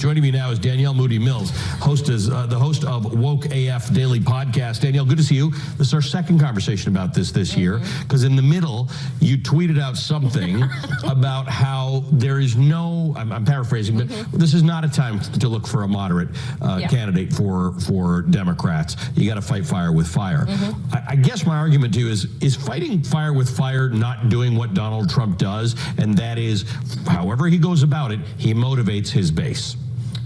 Joining me now is Danielle Moodie-Mills, the host of WokeAF Daily Podcast. Danielle, good to see you. This is our second conversation about this year, because in the middle, you tweeted out something about how there is no, I'm paraphrasing, but this is not a time to look for a moderate candidate for Democrats. You got to fight fire with fire. I guess my argument to you is fighting fire with fire not doing what Donald Trump does, and that is, however he goes about it, he motivates his base.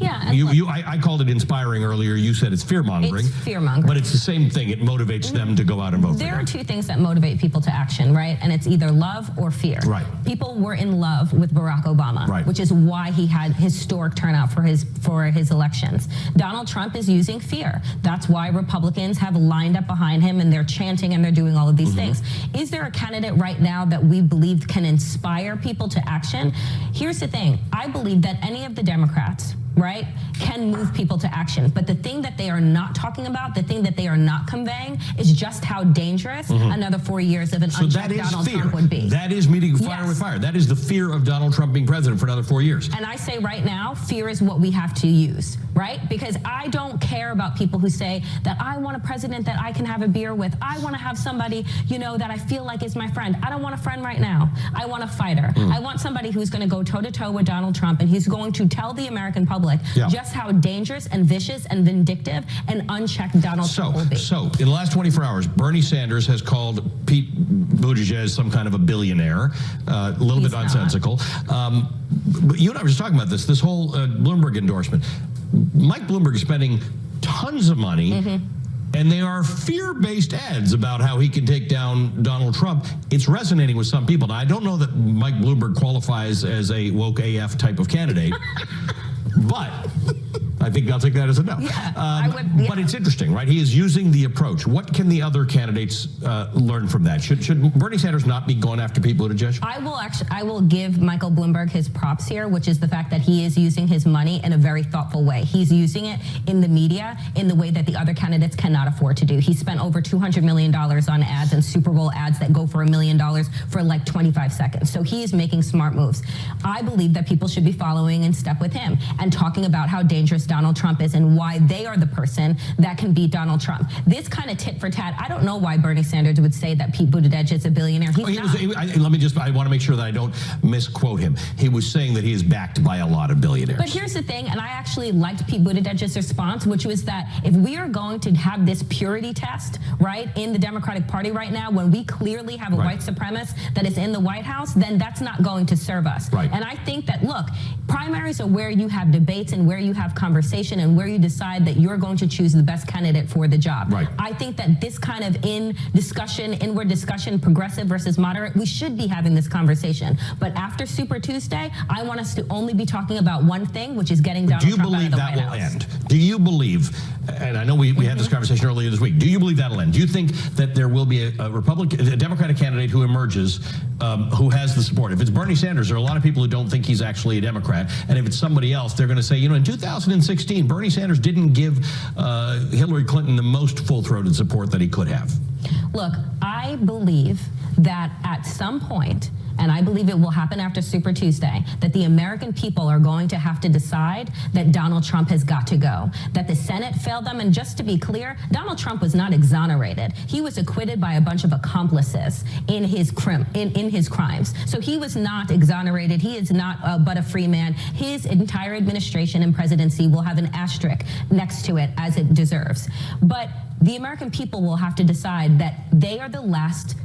Yeah, I called it inspiring earlier. You said it's fear-mongering. It's fear-mongering. But it's the same thing. It motivates them to go out and vote. There are two things that motivate people to action, right? And it's either love or fear. Right. People were in love with Barack Obama, which is why he had historic turnout for his elections. Donald Trump is using fear. That's why Republicans have lined up behind him and they're chanting and they're doing all of these things. Is there a candidate right now that we believe can inspire people to action? Here's the thing. I believe that any of the Democrats, right, can move people to action. But the thing that they are not talking about, the thing that they are not conveying, is just how dangerous another 4 years of an unchecked Donald Trump would be. That is meeting fire with fire. That is the fear of Donald Trump being president for another 4 years. And I say right now, fear is what we have to use, right? Because I don't care about people who say that I want a president that I can have a beer with. I want to have somebody, you know, that I feel like is my friend. I don't want a friend right now. I want a fighter. I want somebody who's going to go toe-to-toe with Donald Trump, and he's going to tell the American public just how dangerous and vicious and vindictive and unchecked Donald Trump will be. So, in the last 24 hours, Bernie Sanders has called Pete Buttigieg some kind of a billionaire, a little bit nonsensical. But you and I were just talking about this whole Bloomberg endorsement. Mike Bloomberg is spending tons of money, and they are fear-based ads about how he can take down Donald Trump. It's resonating with some people. Now, I don't know that Mike Bloomberg qualifies as a woke AF type of candidate, but I think I'll take that as a no. But it's interesting, right? He is using the approach. What can the other candidates learn from that? Should Bernie Sanders not be going after Pete Buttigieg? I will give Michael Bloomberg his props here, which is the fact that he is using his money in a very thoughtful way. He's using it in the media in the way that the other candidates cannot afford to do. He spent over $200 million on ads and Super Bowl ads that go for $1 million for like 25 seconds. So he is making smart moves. I believe that people should be following in step with him and talking about how dangerous Donald Trump is and why they are the person that can beat Donald Trump. This kind of tit for tat, I don't know why Bernie Sanders would say that Pete Buttigieg is a billionaire. I want to make sure that I don't misquote him. He was saying that he is backed by a lot of billionaires. But here's the thing, and I actually liked Pete Buttigieg's response, which was that if we are going to have this purity test, right, in the Democratic Party right now, when we clearly have a white supremacist that is in the White House, then that's not going to serve us. And I think that, look, primaries are where you have debates and where you have conversation and where you decide that you're going to choose the best candidate for the job. I think that this kind of inward discussion, progressive versus moderate, we should be having this conversation. But after Super Tuesday, I want us to only be talking about one thing, which is getting Donald Trump out of the White House. Do you believe that will end? Do you believe, and I know we had this conversation earlier this week, do you believe that'll end? Do you think that there will be a Democratic candidate who emerges who has the support? If it's Bernie Sanders, there are a lot of people who don't think he's actually a Democrat. And if it's somebody else, they're going to say, you know, in 2016, Bernie Sanders didn't give Hillary Clinton the most full-throated support that he could have. Look, I believe that at some point, and I believe it will happen after Super Tuesday, that the American people are going to have to decide that Donald Trump has got to go, that the Senate failed them. And just to be clear, Donald Trump was not exonerated. He was acquitted by a bunch of accomplices in his crimes. So he was not exonerated. He is not but a free man. His entire administration and presidency will have an asterisk next to it, as it deserves. But the American people will have to decide that they are the last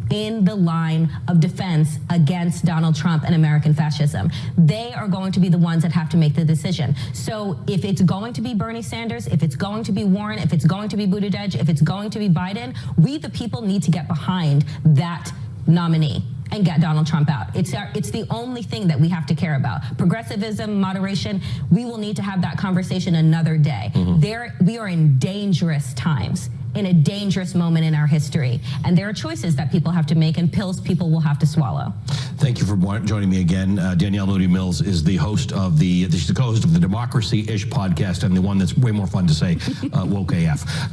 in the line of defense against Donald Trump and American fascism. They are going to be the ones that have to make the decision. So if it's going to be Bernie Sanders, if it's going to be Warren, if it's going to be Buttigieg, if it's going to be Biden, we the people need to get behind that nominee and get Donald Trump out. It's the only thing that we have to care about. Progressivism, moderation, we will need to have that conversation another day. We are in dangerous times, in a dangerous moment in our history. And there are choices that people have to make and pills people will have to swallow. Thank you for joining me again. Danielle Moodie-Mills is the host of she's the co-host of the Democracy-ish podcast and the one that's way more fun to say, WokeAF.